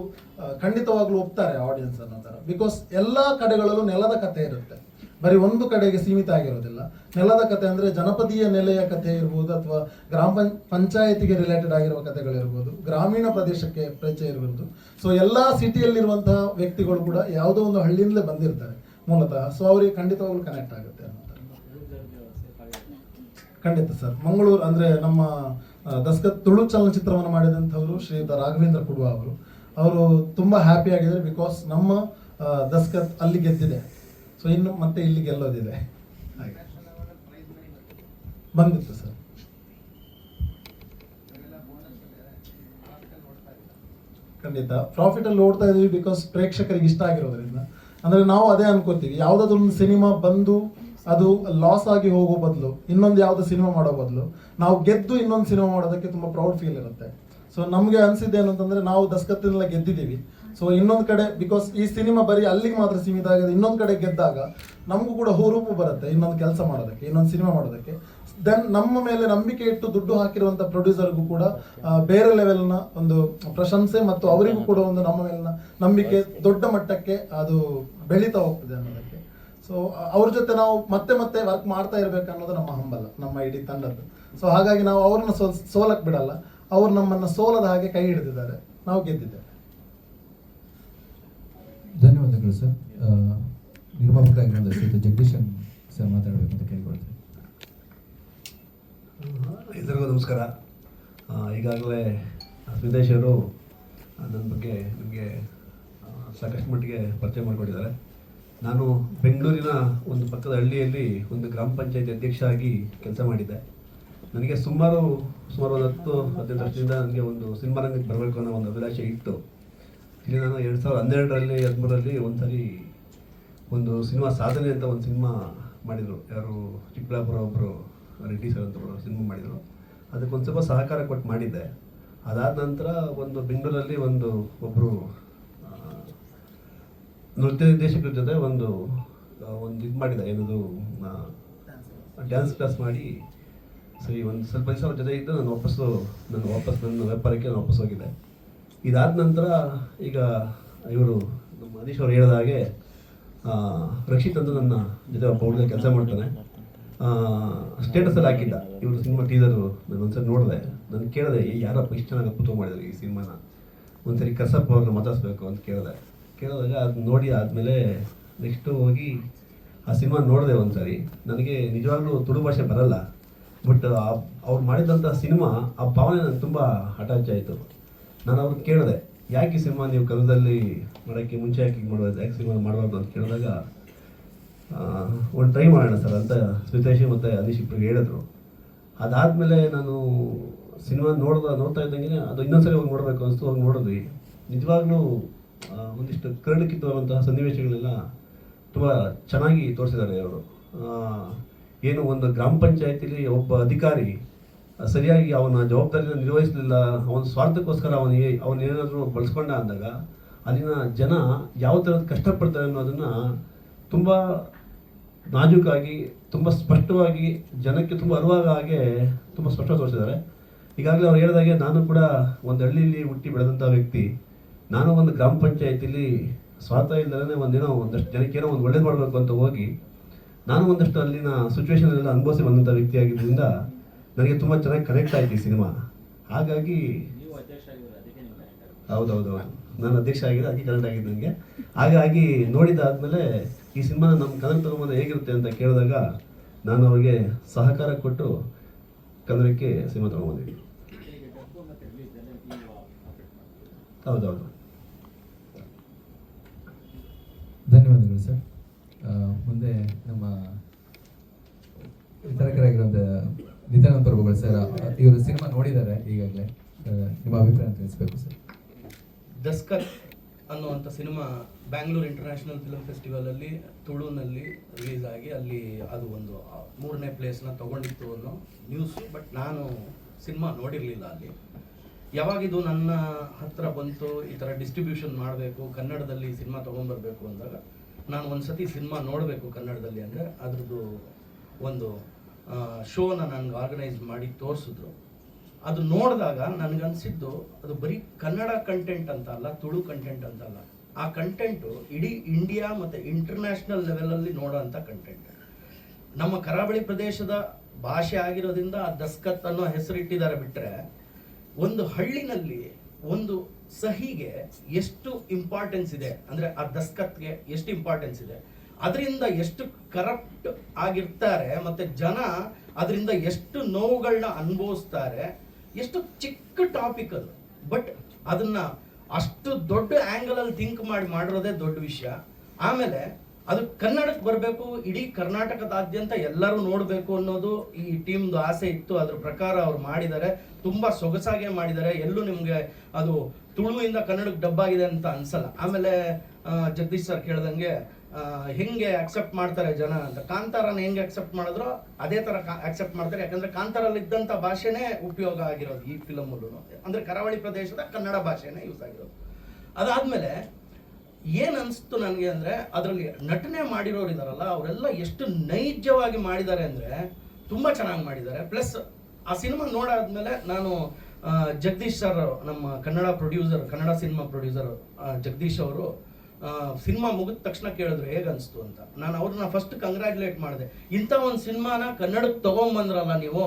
ಖಂಡಿತವಾಗ್ಲೂ ಒಪ್ತಾರೆ ಆಡಿಯನ್ಸ್ ಅನ್ನೋ ಥರ. ಬಿಕಾಸ್ ಎಲ್ಲ ಕಡೆಗಳಲ್ಲೂ ನೆಲದ ಕಥೆ ಇರುತ್ತೆ, ಬರೀ ಒಂದು ಕಡೆಗೆ ಸೀಮಿತ ಆಗಿರೋದಿಲ್ಲ. ನೆಲದ ಕಥೆ ಅಂದ್ರೆ ಜನಪದೀಯ ನೆಲೆಯ ಕಥೆ ಇರ್ಬೋದು, ಅಥವಾ ಗ್ರಾಮ ಪಂಚಾಯತಿಗೆ ರಿಲೇಟೆಡ್ ಆಗಿರುವ ಕಥೆಗಳಿರ್ಬೋದು, ಗ್ರಾಮೀಣ ಪ್ರದೇಶಕ್ಕೆ ಪರಿಚಯ ಇರ್ಬೋದು. ಸೊ ಎಲ್ಲ ಸಿಟಿಯಲ್ಲಿರುವಂತಹ ವ್ಯಕ್ತಿಗಳು ಕೂಡ ಯಾವುದೋ ಒಂದು ಹಳ್ಳಿಯಿಂದಲೇ ಬಂದಿರ್ತಾರೆ. ಮೂಲತಃ. ಸೊ ಅವ್ರಿಗೆ ಖಂಡಿತವಾಗ್ಲೂ ಕನೆಕ್ಟ್ ಆಗುತ್ತೆ ಅನ್ನೋ ಥರ. ಖಂಡಿತ ಸರ್. ಮಂಗಳೂರು ಅಂದರೆ ನಮ್ಮ ದಸ್ಕತ್ ತುಳು ಚಲನಚಿತ್ರವನ್ನು ಮಾಡಿದಂಥವರು ಶ್ರೀಯುತ ರಾಘವೇಂದ್ರ ಕುಡುವ ಅವರು ತುಂಬ ಹ್ಯಾಪಿ ಆಗಿದ್ದಾರೆ. ಬಿಕಾಸ್ ನಮ್ಮ ದಸ್ಕತ್ ಅಲ್ಲಿ ಗೆದ್ದಿದೆ. ಸೊ ಇನ್ನು ಮತ್ತೆ ಇಲ್ಲಿ ಗೆಲ್ಲೋದಿದೆ. ಹಾಗೆ ಬಂದಿತ್ತು ಸರ್. ಖಂಡಿತ ಪ್ರಾಫಿಟ್ ಅಲ್ಲಿ ಓಡ್ತಾ ಇದೀವಿ ಬಿಕಾಸ್ ಪ್ರೇಕ್ಷಕರಿಗೆ ಇಷ್ಟ ಆಗಿರೋದ್ರಿಂದ. ಅಂದ್ರೆ ನಾವು ಅದೇ ಅನ್ಕೋತೀವಿ, ಯಾವ್ದಾದ್ರು ಒಂದು ಸಿನಿಮಾ ಬಂದು ಅದು ಲಾಸ್ ಆಗಿ ಹೋಗೋ ಬದಲು ಇನ್ನೊಂದು ಯಾವ್ದು ಸಿನಿಮಾ ಮಾಡೋ ಬದಲು ನಾವು ಗೆದ್ದು ಇನ್ನೊಂದು ಸಿನಿಮಾ ಮಾಡೋದಕ್ಕೆ ತುಂಬಾ ಪ್ರೌಡ್ ಫೀಲ್ ಇರುತ್ತೆ. ಸೊ ನಮ್ಗೆ ಅನ್ಸಿದ್ದೇನು ಅಂತಂದ್ರೆ ನಾವು ದಸ್ಕತ್ತಿನೆಲ್ಲ ಗೆದ್ದಿದ್ದೀವಿ. ಸೊ ಇನ್ನೊಂದು ಕಡೆ ಬಿಕಾಸ್ ಈ ಸಿನಿಮಾ ಬರೀ ಅಲ್ಲಿಗೆ ಮಾತ್ರ ಸೀಮಿತ ಆಗಿದೆ, ಇನ್ನೊಂದು ಕಡೆ ಗೆದ್ದಾಗ ನಮಗೂ ಕೂಡ ಹುರುಪು ಬರುತ್ತೆ ಇನ್ನೊಂದು ಕೆಲಸ ಮಾಡೋದಕ್ಕೆ, ಇನ್ನೊಂದು ಸಿನಿಮಾ ಮಾಡೋದಕ್ಕೆ. ದೆನ್ ನಮ್ಮ ಮೇಲೆ ನಂಬಿಕೆ ಇಟ್ಟು ದುಡ್ಡು ಹಾಕಿರುವಂತ ಪ್ರೊಡ್ಯೂಸರ್ಗೂ ಕೂಡ ಬೇರೆ ಲೆವೆಲ್ನ ಒಂದು ಪ್ರಶಂಸೆ ಮತ್ತು ಅವರಿಗೂ ಕೂಡ ಒಂದು ನಮ್ಮ ಮೇಲಿನ ನಂಬಿಕೆ ದೊಡ್ಡ ಮಟ್ಟಕ್ಕೆ ಅದು ಬೆಳೀತಾ ಹೋಗ್ತದೆ ಅನ್ನೋದಕ್ಕೆ. ಸೊ ಅವ್ರ ಜೊತೆ ನಾವು ಮತ್ತೆ ಮತ್ತೆ ವರ್ಕ್ ಮಾಡ್ತಾ ಇರ್ಬೇಕು ಅನ್ನೋದು ನಮ್ಮ ಹಂಬಲ, ನಮ್ಮ ಇಡೀ ತಂಡದ್ದು. ಸೊ ಹಾಗಾಗಿ ನಾವು ಅವ್ರನ್ನ ಸೋಲಕ್ ಬಿಡಲ್ಲ, ಅವ್ರು ನಮ್ಮನ್ನ ಸೋಲದ ಹಾಗೆ ಕೈ ಹಿಡಿದಿದ್ದಾರೆ, ನಾವು ಗೆದ್ದಿದ್ದೇವೆ. ಧನ್ಯವಾದಗಳು ಸರ್. ನಿರ್ಮಾಪಕರಾಗಿರೋದು ಶ್ರೀಯುತ ಜಗದೀಶನ್ ಸರ್ ಮಾತಾಡಬೇಕು ಅಂತ ಕೇಳಿಕೊಳ್ತೀನಿ. ಎಲ್ಲರಿಗೂ ನಮಸ್ಕಾರ. ಈಗಾಗಲೇ ಸ್ಮಿತೇಶ್ ಅವರು ನನ್ನ ಬಗ್ಗೆ ನಿಮಗೆ ಸಾಕಷ್ಟು ಮಟ್ಟಿಗೆ ಪರಿಚಯ ಮಾಡಿಕೊಟ್ಟಿದ್ದಾರೆ. ನಾನು ಬೆಂಗಳೂರಿನ ಒಂದು ಪಕ್ಕದ ಹಳ್ಳಿಯಲ್ಲಿ ಒಂದು ಗ್ರಾಮ ಪಂಚಾಯತಿ ಅಧ್ಯಕ್ಷ ಆಗಿ ಕೆಲಸ ಮಾಡಿದ್ದೆ. ನನಗೆ ಸುಮಾರು ಒಂದು 10-15 ವರ್ಷದಿಂದ ನನಗೆ ಒಂದು ಸಿನಿಮಾ ರಂಗಕ್ಕೆ ಬರಬೇಕು ಅನ್ನೋ ಒಂದು ಅಭಿಲಾಷೆ ಇತ್ತು. ಇಲ್ಲಿ ನಾನು 2012ರಲ್ಲಿ 13ರಲ್ಲಿ ಒಂದ್ಸರಿ ಒಂದು ಸಿನಿಮಾ ಸಾಧನೆ ಅಂತ ಒಂದು ಸಿನಿಮಾ ಮಾಡಿದರು. ಯಾರು ಚಿಕ್ಕಬಳ್ಳಾಪುರ ಒಬ್ಬರು ರೆಡ್ಡಿ ಸರ್ ಅಂತ ಸಿನಿಮಾ ಮಾಡಿದರು. ಅದಕ್ಕೊಂದು ಸ್ವಲ್ಪ ಸಹಕಾರ ಕೊಟ್ಟು ಮಾಡಿದ್ದೆ. ಅದಾದ ನಂತರ ಒಂದು ಬೆಂಗಳೂರಲ್ಲಿ ಒಬ್ಬರು ನೃತ್ಯ ನಿರ್ದೇಶಕರ ಜೊತೆ ಒಂದು ಇದು ಮಾಡಿದೆ, ಏನದು ಡ್ಯಾನ್ಸ್ ಕ್ಲಾಸ್ ಮಾಡಿ ಸರಿ ಒಂದು ಸ್ವಲ್ಪ ದಿವಸ ಅವ್ರ ಜೊತೆ ಇದ್ದು ನಾನು ವಾಪಸ್ ನನ್ನ ವ್ಯಾಪಾರಕ್ಕೆ ನಾನು ವಾಪಸ್ ಹೋಗಿದ್ದೆ. ಇದಾದ ನಂತರ ಈಗ ಇವರು ನಮ್ಮ ಅನೀಶ್ ಅವರು ಹೇಳಿದ ಹಾಗೆ ರಕ್ಷಿತ್ ಅಂತ ನನ್ನ ಜೊತೆ ಒಬ್ಬ ಹುಡುಗ ಕೆಲಸ ಮಾಡ್ತಾನೆ. ಸ್ಟೇಟಸಲ್ಲಿ ಹಾಕಿದ್ದ ಇವರು ಸಿನಿಮಾ ಟೀಸರು. ನಾನು ಒಂದ್ಸರಿ ನೋಡಿದೆ, ನಾನು ಕೇಳಿದೆ ಯಾರಪ್ಪ ಇಷ್ಟು ಚೆನ್ನಾಗಿ ಅದ್ಭುತ ಮಾಡಿದ್ದಾರೆ ಈ ಸಿನಿಮಾನ, ಒಂದ್ಸರಿ ಕಸಪ್ಪ ಅವ್ರನ್ನ ಮಾತಾಡಿಸ್ಬೇಕು ಅಂತ ಕೇಳಿದಾಗ ಅದು ನೋಡಿ ಆದಮೇಲೆ ನೆಕ್ಸ್ಟು ಹೋಗಿ ಆ ಸಿನಿಮಾ ನೋಡಿದೆ ಒಂದ್ಸರಿ. ನನಗೆ ನಿಜವಾಗ್ಲೂ ತುಳು ಭಾಷೆ ಬರಲ್ಲ, ಬಟ್ ಅವ್ರು ಮಾಡಿದಂಥ ಸಿನಿಮಾ ಆ ಭಾವನೆ ನನಗೆ ತುಂಬ ಅಟ್ಯಾಚ್ ಆಯಿತು. ನಾನು ಅವ್ರಿಗೆ ಕೇಳಿದೆ, ಯಾಕೆ ಈ ಸಿನಿಮಾ ನೀವು ಕನ್ನಡದಲ್ಲಿ ಮಾಡೋಕ್ಕೆ ಮುಂಚೆ ಯಾಕೆ ಮಾಡೋದು, ಯಾಕೆ ಸಿನಿಮಾ ಮಾಡಬಾರ್ದು ಅಂತ ಕೇಳಿದಾಗ ಒಂದು ಟ್ರೈ ಮಾಡೋಣ ಸರ್ ಅಂತ ಸ್ಮಿತೇಶ್ ಮತ್ತು ಅನೀಶ್ ಇಬ್ಬರಿಗೆ ಹೇಳಿದ್ರು. ಅದಾದಮೇಲೆ ನಾನು ಸಿನಿಮಾ ನೋಡ್ತಾ ಇದ್ದಂಗೆ ಅದು ಇನ್ನೊಂದ್ಸರಿ ಹೋಗಿ ನೋಡಬೇಕು ಅನಿಸ್ತು. ಹೋಗಿ ನೋಡಿದ್ವಿ. ನಿಜವಾಗ್ಲೂ ಒಂದಿಷ್ಟು ಕರಡಕ್ಕಿತ್ತುವಂತಹ ಸನ್ನಿವೇಶಗಳೆಲ್ಲ ತುಂಬ ಚೆನ್ನಾಗಿ ತೋರಿಸಿದ್ದಾರೆ ಅವರು. ಏನು ಒಂದು ಗ್ರಾಮ ಪಂಚಾಯತಿಲಿ ಒಬ್ಬ ಅಧಿಕಾರಿ ಸರಿಯಾಗಿ ಅವನ ಜವಾಬ್ದಾರಿನ ನಿರ್ವಹಿಸಲಿಲ್ಲ, ಅವನ ಸ್ವಾರ್ಥಕ್ಕೋಸ್ಕರ ಅವನೇನಾದರೂ ಬಳಸ್ಕೊಂಡ ಅಂದಾಗ ಅಲ್ಲಿನ ಜನ ಯಾವ ಥರದ ಕಷ್ಟಪಡ್ತಾರೆ ಅನ್ನೋದನ್ನು ತುಂಬ ನಾಜೂಕಾಗಿ ತುಂಬ ಸ್ಪಷ್ಟವಾಗಿ ಜನಕ್ಕೆ ತುಂಬ ಅರಿವಾದ ಹಾಗೆ ತುಂಬ ಸ್ಪಷ್ಟವಾಗಿ ತೋರಿಸಿದ್ದಾರೆ. ಈಗಾಗಲೇ ಅವ್ರು ಹೇಳಿದಾಗೆ ನಾನು ಕೂಡ ಒಂದು ಹಳ್ಳಿಯಲ್ಲಿ ಹುಟ್ಟಿ ಬೆಳೆದಂಥ ವ್ಯಕ್ತಿ. ನಾನು ಒಂದು ಗ್ರಾಮ ಪಂಚಾಯತಿಲಿ ಸ್ವಾರ್ಥ ಇಲ್ಲದೇ ಒಂದಷ್ಟು ಜನಕ್ಕೇನೋ ಒಂದು ಒಳ್ಳೇದು ಮಾಡಬೇಕು ಅಂತ ಹೋಗಿ ನಾನು ಒಂದಷ್ಟು ಅಲ್ಲಿನ ಸಿಚುವೇಶನ್ ಎಲ್ಲ ಅನುಭವಿಸಿ ಬಂದಂಥ ವ್ಯಕ್ತಿ ಆಗಿದ್ದರಿಂದ ನನಗೆ ತುಂಬ ಚೆನ್ನಾಗಿ ಕನೆಕ್ಟ್ ಆಯ್ತು ಈ ಸಿನಿಮಾ. ಹಾಗಾಗಿ ಹೌದೌದು, ನಾನು ಅಧ್ಯಕ್ಷ ಆಗಿದೆ, ಅದಕ್ಕೆ ಕನೆಕ್ಟ್ ಆಗಿದೆ ನನಗೆ. ಹಾಗಾಗಿ ನೋಡಿದಾದ್ಮೇಲೆ ಈ ಸಿನಿಮಾ ನಮ್ಮ ಕನ್ನಡ ತಗೊಂಬಂದು ಹೇಗಿರುತ್ತೆ ಅಂತ ಕೇಳಿದಾಗ ನಾನು ಅವರಿಗೆ ಸಹಕಾರ ಕೊಟ್ಟು ಕನ್ನಡಕ್ಕೆ ಸಿನಿಮಾ ತಗೊಂಡ್ಬಂದಿದ್ದೀನಿ. ಹೌದೌದು. ಧನ್ಯವಾದಗಳು ಸರ್. ಮುಂದೆ ನಮ್ಮ ವಿತರಕರಾಗಿರುವಂಥ ನಿತ್ಯಾನಂದ ಪ್ರಭುಗಳು ಸರ್, ಇವರು ಸಿನಿಮಾ ನೋಡಿದ್ದಾರೆ ಈಗಾಗಲೇ, ನಿಮ್ಮ ಅಭಿಪ್ರಾಯ ತಿಳಿಸ್ಬೇಕು ಸರ್. ದಸ್ಕತ್ ಅನ್ನುವಂಥ ಸಿನಿಮಾ ಬ್ಯಾಂಗ್ಳೂರ್ ಇಂಟರ್ನ್ಯಾಷನಲ್ ಫಿಲ್ಮ್ ಫೆಸ್ಟಿವಲಲ್ಲಿ ತುಳುನಲ್ಲಿ ರಿಲೀಸ್ ಆಗಿ ಅಲ್ಲಿ ಅದು ಒಂದು 3ನೇ ಪ್ಲೇಸ್ನ ತೊಗೊಂಡಿತ್ತು ಅನ್ನೋ ನ್ಯೂಸು. ಬಟ್ ನಾನು ಸಿನಿಮಾ ನೋಡಿರಲಿಲ್ಲ ಅಲ್ಲಿ. ಯಾವಾಗಿದು ನನ್ನ ಹತ್ರ ಬಂತು ಈ ಥರ ಡಿಸ್ಟ್ರಿಬ್ಯೂಷನ್ ಮಾಡಬೇಕು, ಕನ್ನಡದಲ್ಲಿ ಸಿನಿಮಾ ತೊಗೊಂಬರ್ಬೇಕು ಅಂದಾಗ ನಾನು ಒಂದು ಸತಿ ಸಿನಿಮಾ ನೋಡಬೇಕು ಕನ್ನಡದಲ್ಲಿ ಅಂದರೆ ಅದ್ರದ್ದು ಒಂದು ಶೋನ ನನಗೆ ಆರ್ಗನೈಸ್ ಮಾಡಿ ತೋರಿಸಿದ್ರು. ಅದು ನೋಡಿದಾಗ ನನಗನ್ಸಿದ್ದು ಅದು ಬರೀ ಕನ್ನಡ ಕಂಟೆಂಟ್ ಅಂತ ಅಲ್ಲ, ತುಳು ಕಂಟೆಂಟ್ ಅಂತ ಅಲ್ಲ, ಆ ಕಂಟೆಂಟು ಇಡೀ ಇಂಡಿಯಾ ಮತ್ತು ಇಂಟರ್ನ್ಯಾಷನಲ್ ಲೆವೆಲಲ್ಲಿ ನೋಡೋಂಥ ಕಂಟೆಂಟ್. ನಮ್ಮ ಕರಾವಳಿ ಪ್ರದೇಶದ ಭಾಷೆ ಆಗಿರೋದ್ರಿಂದ ಆ ದಸ್ಕತ್ ಅನ್ನೋ ಹೆಸರಿಟ್ಟಿದ್ದಾರೆ. ಬಿಟ್ಟರೆ ಒಂದು ಹಳ್ಳಿನಲ್ಲಿ ಒಂದು ಸಹಿಗೆ ಎಷ್ಟು ಇಂಪಾರ್ಟೆನ್ಸ್ ಇದೆ ಅಂದರೆ ಆ ದಸ್ಕತ್ಗೆ ಎಷ್ಟು ಇಂಪಾರ್ಟೆನ್ಸ್ ಇದೆ, ಅದರಿಂದ ಎಷ್ಟು ಕರಪ್ಟ್ ಆಗಿರ್ತಾರೆ ಮತ್ತೆ ಜನ ಅದರಿಂದ ಎಷ್ಟು ನೋವುಗಳನ್ನ ಅನುಭವಿಸ್ತಾರೆ. ಎಷ್ಟು ಚಿಕ್ಕ ಟಾಪಿಕ್ ಅದು, ಬಟ್ ಅದನ್ನ ಅಷ್ಟು ದೊಡ್ಡ ಆಂಗಲ್ ಅಲ್ಲಿ ಥಿಂಕ್ ಮಾಡಿರೋದೇ ದೊಡ್ಡ ವಿಷಯ. ಆಮೇಲೆ ಅದು ಕನ್ನಡಕ್ಕೆ ಬರಬೇಕು, ಇಡೀ ಕರ್ನಾಟಕದಾದ್ಯಂತ ಎಲ್ಲರೂ ನೋಡಬೇಕು ಅನ್ನೋದು ಈ ಟೀಮ್ದು ಆಸೆ ಇತ್ತು. ಅದ್ರ ಪ್ರಕಾರ ಅವ್ರು ಮಾಡಿದ್ದಾರೆ, ತುಂಬಾ ಸೊಗಸಾಗೆ ಮಾಡಿದ್ದಾರೆ. ಎಲ್ಲೂ ನಿಮ್ಗೆ ಅದು ತುಳುವಿಂದ ಕನ್ನಡಕ್ಕೆ ಡಬ್ ಆಗಿದೆ ಅಂತ ಅನ್ಸಲ್ಲ. ಆಮೇಲೆ ಜಗದೀಶ್ ಸರ್ ಕೇಳ್ದಂಗೆ ಹೆಂಗೆ ಅಕ್ಸೆಪ್ಟ್ ಮಾಡ್ತಾರೆ ಜನ ಅಂತ, ಕಾಂತಾರನ ಹೆಂಗೆ ಅಕ್ಸೆಪ್ಟ್ ಮಾಡಿದ್ರು ಅದೇ ತರ ಅಕ್ಸೆಪ್ಟ್ ಮಾಡ್ತಾರೆ. ಯಾಕಂದ್ರೆ ಕಾಂತಾರಲ್ಲಿ ಇದ್ದಂತ ಭಾಷೆನೇ ಉಪಯೋಗ ಆಗಿರೋದು ಈ ಫಿಲಮ್ ಅಲ್ಲೂ, ಅಂದ್ರೆ ಕರಾವಳಿ ಪ್ರದೇಶದ ಕನ್ನಡ ಭಾಷೆನೇ ಯೂಸ್ ಆಗಿರೋದು. ಅದಾದ್ಮೇಲೆ ಏನ್ ಅನ್ಸ್ತು ನನಗೆ ಅಂದ್ರೆ, ಅದರಲ್ಲಿ ನಟನೆ ಮಾಡಿರೋರು ಇದಾರಲ್ಲ ಅವರೆಲ್ಲ ಎಷ್ಟು ನೈಜವಾಗಿ ಮಾಡಿದ್ದಾರೆ ಅಂದ್ರೆ ತುಂಬಾ ಚೆನ್ನಾಗಿ ಮಾಡಿದ್ದಾರೆ. ಪ್ಲಸ್ ಆ ಸಿನಿಮಾ ನೋಡಾದ್ಮೇಲೆ ನಾನು ಜಗದೀಶ್ ಸರ್, ನಮ್ಮ Kannada producer, Kannada cinema producer Jagadish ಅವರು ಸಿನಿಮಾ ಮುಗಿದ ತಕ್ಷಣ ಕೇಳಿದ್ರು ಹೇಗೆ ಅನಿಸ್ತು ಅಂತ. ನಾನು ಅವ್ರನ್ನ ಫಸ್ಟ್ ಕಂಗ್ರ್ಯಾಚುಲೇಟ್ ಮಾಡಿದೆ. ಇಂಥ ಒಂದು ಸಿನಿಮಾನ ಕನ್ನಡಕ್ಕೆ ತಗೊಂಬಂದ್ರಲ್ಲ ನೀವು,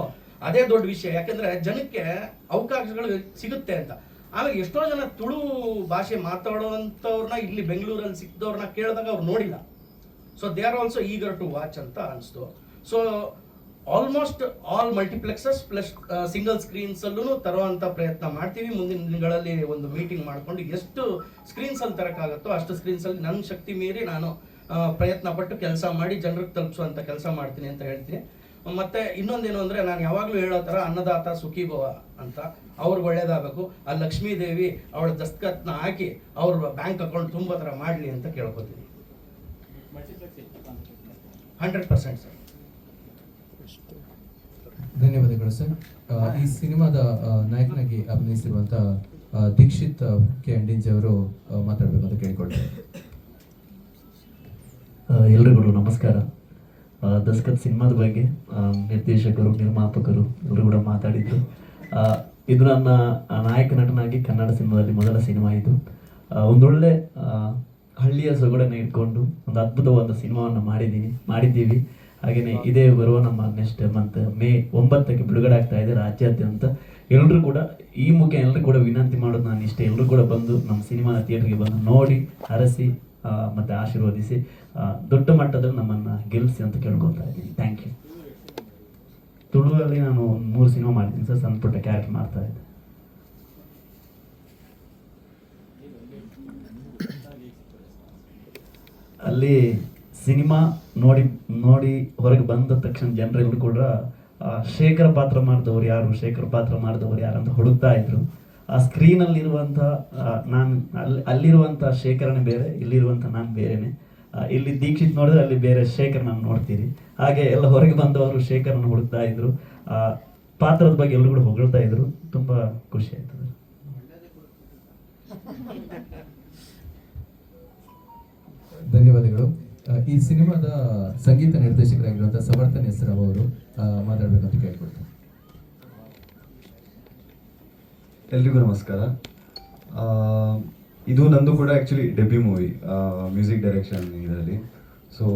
ಅದೇ ದೊಡ್ಡ ವಿಷಯ. ಯಾಕೆಂದ್ರೆ ಜನಕ್ಕೆ ಅವಕಾಶಗಳು ಸಿಗುತ್ತೆ ಅಂತ. ಆಮೇಲೆ ಎಷ್ಟೋ ಜನ ತುಳು ಭಾಷೆ ಮಾತಾಡುವಂಥವ್ರನ್ನ ಇಲ್ಲಿ ಬೆಂಗಳೂರಲ್ಲಿ ಸಿಕ್ಕಿದವ್ರನ್ನ ಕೇಳಿದಾಗ ಅವ್ರು ನೋಡಿಲ್ಲ. So they are also eager to watch ಅಂತ ಅನಿಸ್ತು. So almost all multiplexes plus single screens ಅಲ್ಲೂ ತರುವಂತ ಪ್ರಯತ್ನ ಮಾಡ್ತೀವಿ. ಮುಂದಿನ ದಿನಗಳಲ್ಲಿ ಒಂದು ಮೀಟಿಂಗ್ ಮಾಡ್ಕೊಂಡು ಎಷ್ಟು ಸ್ಕ್ರೀನ್ಸ್ ಅಲ್ಲಿ ತರಕಾಗುತ್ತೋ ಅಷ್ಟು ಸ್ಕ್ರೀನ್ಸ್ ಅಲ್ಲಿ ನನ್ನ ಶಕ್ತಿ ಮೀರಿ ನಾನು ಪ್ರಯತ್ನ ಪಟ್ಟು ಕೆಲಸ ಮಾಡಿ ಜನರಿಗೆ ತಲುಪಿಸುವಂತ ಕೆಲಸ ಮಾಡ್ತೀನಿ ಅಂತ ಹೇಳ್ತೀನಿ. ಮತ್ತೆ ಇನ್ನೊಂದೇನು ಅಂದ್ರೆ, ನಾನು ಯಾವಾಗ್ಲೂ ಹೇಳೋ ತರ ಅನ್ನದಾತ ಸುಖಿ ಭವ ಅಂತ, ಅವ್ರಿಗೆ ಒಳ್ಳೇದಾಗಬೇಕು. ಆ ಲಕ್ಷ್ಮೀ ದೇವಿ ಅವಳ ದಸ್ತಖತ್ನ ಹಾಕಿ ಅವ್ರ ಬ್ಯಾಂಕ್ ಅಕೌಂಟ್ ತುಂಬಾ ತರ ಮಾಡ್ಲಿ ಅಂತ ಕೇಳ್ಕೊತೀನಿ. 100% ಸರ್. ಧನ್ಯವಾದಗಳು ಸರ್. ಈ ಸಿನಿಮಾದ ನಾಯಕನಾಗಿ ಅಭಿನಯಿಸಿರುವಂತ ದೀಕ್ಷಿತ್ ಕೆ ಅಂಡಿಂಜೆ ಅವರು ಮಾತಾಡಬೇಕು ಅಂತ ಕೇಳಿಕೊಳ್ತಾರೆ. ಎಲ್ರಿಗೂ ನಮಸ್ಕಾರ. ದಸ್ಕತ್ ಸಿನಿಮಾದ ಬಗ್ಗೆ ನಿರ್ದೇಶಕರು, ನಿರ್ಮಾಪಕರು ಎಲ್ಲರೂ ಕೂಡ ಮಾತಾಡಿದ್ರು. ಇದು ನನ್ನ ನಾಯಕ ನಟನಾಗಿ ಕನ್ನಡ ಸಿನಿಮಾದಲ್ಲಿ ಮೊದಲ ಸಿನಿಮಾ. ಇದು ಒಂದೊಳ್ಳೆ ಹಳ್ಳಿಯ ಸೊಗಡನ್ನು ಇಟ್ಕೊಂಡು ಒಂದು ಅದ್ಭುತವಾದ ಸಿನಿಮಾವನ್ನು ಮಾಡಿದ್ದೀವಿ. ಹಾಗೆಯೇ ಇದೇ ಬರುವ ನಮ್ಮ ನೆಕ್ಸ್ಟ್ ಮಂತ್ ಮೇ 9ಕ್ಕೆ ಬಿಡುಗಡೆ ಆಗ್ತಾ ಇದೆ ರಾಜ್ಯಾದ್ಯಂತ. ಎಲ್ಲರೂ ಕೂಡ ಈ ಮುಖ್ಯ ಎಲ್ಲರೂ ಕೂಡ ವಿನಂತಿ ಮಾಡೋದು ನಾನು ಇಷ್ಟೇ, ಎಲ್ಲರೂ ಕೂಡ ಬಂದು ನಮ್ಮ ಸಿನಿಮಾನ ಥಿಯೇಟರ್ಗೆ ಬಂದು ನೋಡಿ, ಹರಸಿ ಮತ್ತು ಆಶೀರ್ವದಿಸಿ ದೊಡ್ಡ ಮಟ್ಟದಲ್ಲಿ ನಮ್ಮನ್ನು ಗೆಲ್ಲಿಸಿ ಅಂತ ಕೇಳ್ಕೊಳ್ತಾ ಇದ್ದೀನಿ. Thank you. ತುಳುವಲ್ಲಿ ನಾನು 3 ಸಿನಿಮಾ ಮಾಡಿದ್ದೀನಿ ಸರ್, ಸಣ್ಣ ಪುಟ್ಟ ಕ್ಯಾರೆಕ್ಟರ್ ಮಾಡ್ತಾ ಇದ್ದೆ. ಅಲ್ಲಿ ಸಿನಿಮಾ ನೋಡಿ ಹೊರಗೆ ಬಂದ ತಕ್ಷಣ ಜನರೆಲ್ಲರೂ ಕೂಡ ಶೇಖರ ಪಾತ್ರ ಮಾಡಿದವರು ಯಾರು ಅಂತ ಹುಡುಕ್ತಾ ಇದ್ರು. ಆ ಸ್ಕ್ರೀನಲ್ಲಿರುವಂಥ ಅಲ್ಲಿರುವಂಥ ಶೇಖರನೇ ಬೇರೆ, ಇಲ್ಲಿರುವಂಥ ನಾನು ಬೇರೆನೆ. ಇಲ್ಲಿ ದೀಕ್ಷಿತ್ ನೋಡಿದ್ರೆ ಅಲ್ಲಿ ಬೇರೆ ಶೇಖರ್ ನಾನು ನೋಡ್ತೀರಿ. ಹಾಗೆ ಎಲ್ಲ ಹೊರಗೆ ಬಂದವರು ಶೇಖರನ್ನು ಹುಡುಕ್ತಾ ಇದ್ರು. ಪಾತ್ರದ ಬಗ್ಗೆ ಎಲ್ಲರೂ ಕೂಡ ಹೊಗಳ್ತಾ ಇದ್ರು. ತುಂಬ ಖುಷಿ ಆಯ್ತದೆ. ಧನ್ಯವಾದಗಳು. ಈ ಸಿನಿಮಾದ ಸಂಗೀತ ನಿರ್ದೇಶಕರಾಗಿರುವಂತಹ ಸಮರ್ಥನ್ ಎಸ್ ರಾವ್ ಅವರು ಮಾತಾಡಬೇಕಂತ ಕೇಳ್ಕೊಳ್ತಾರೆ. ಎಲ್ರಿಗೂ ನಮಸ್ಕಾರ. ಇದು ನಂದು ಕೂಡ actually debut movie, music direction ಇದರಲ್ಲಿ. ಸೊ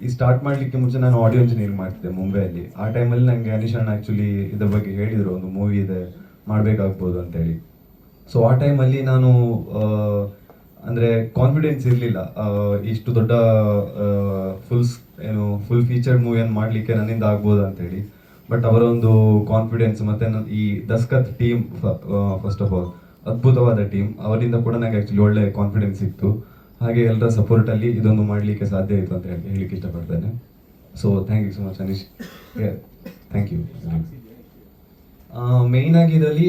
ಈ ಸ್ಟಾರ್ಟ್ ಮಾಡಲಿಕ್ಕೆ ಮುಂಚೆ ನಾನು ಆಡಿಯೋ ಇಂಜಿನಿಯರಿಂಗ್ ಮಾಡ್ತಿದ್ದೆ ಮುಂಬೈಯಲ್ಲಿ. ಆ ಟೈಮಲ್ಲಿ ನನಗೆ ಅನೀಶ್ ಅಣ್ಣ ಆ್ಯಕ್ಚುಲಿ ಇದ್ರ ಬಗ್ಗೆ ಹೇಳಿದರು, ಒಂದು ಮೂವಿ ಇದೆ ಮಾಡಬೇಕಾಗ್ಬೋದು ಅಂತೇಳಿ. ಸೊ ಆ ಟೈಮಲ್ಲಿ ನಾನು ಅಂದರೆ ಕಾನ್ಫಿಡೆನ್ಸ್ ಇರಲಿಲ್ಲ ಇಷ್ಟು ದೊಡ್ಡ ಫುಲ್ ಫೀಚರ್ಡ್ ಮೂವಿಯನ್ನು ಮಾಡಲಿಕ್ಕೆ ನನ್ನಿಂದ ಆಗ್ಬೋದು ಅಂತೇಳಿ. ಬಟ್ ಅವರ ಒಂದು ಕಾನ್ಫಿಡೆನ್ಸ್ ಮತ್ತು ಈ Daskat team, first of all ಅದ್ಭುತವಾದ ಟೀಮ್, ಅವರಿಂದ ಕೂಡ ನನಗೆ ಆ್ಯಕ್ಚುಲಿ ಒಳ್ಳೆ ಕಾನ್ಫಿಡೆನ್ಸ್ ಸಿಕ್ತು. ಹಾಗೆ ಎಲ್ಲರ ಸಪೋರ್ಟಲ್ಲಿ ಇದೊಂದು ಮಾಡಲಿಕ್ಕೆ ಸಾಧ್ಯ ಆಯಿತು ಅಂತ ಹೇಳಲಿಕ್ಕೆ ಇಷ್ಟಪಡ್ತೇನೆ. So thank you so much Aneesh. Thank you. ಮೇಯ್ನಾಗಿ ಇದರಲ್ಲಿ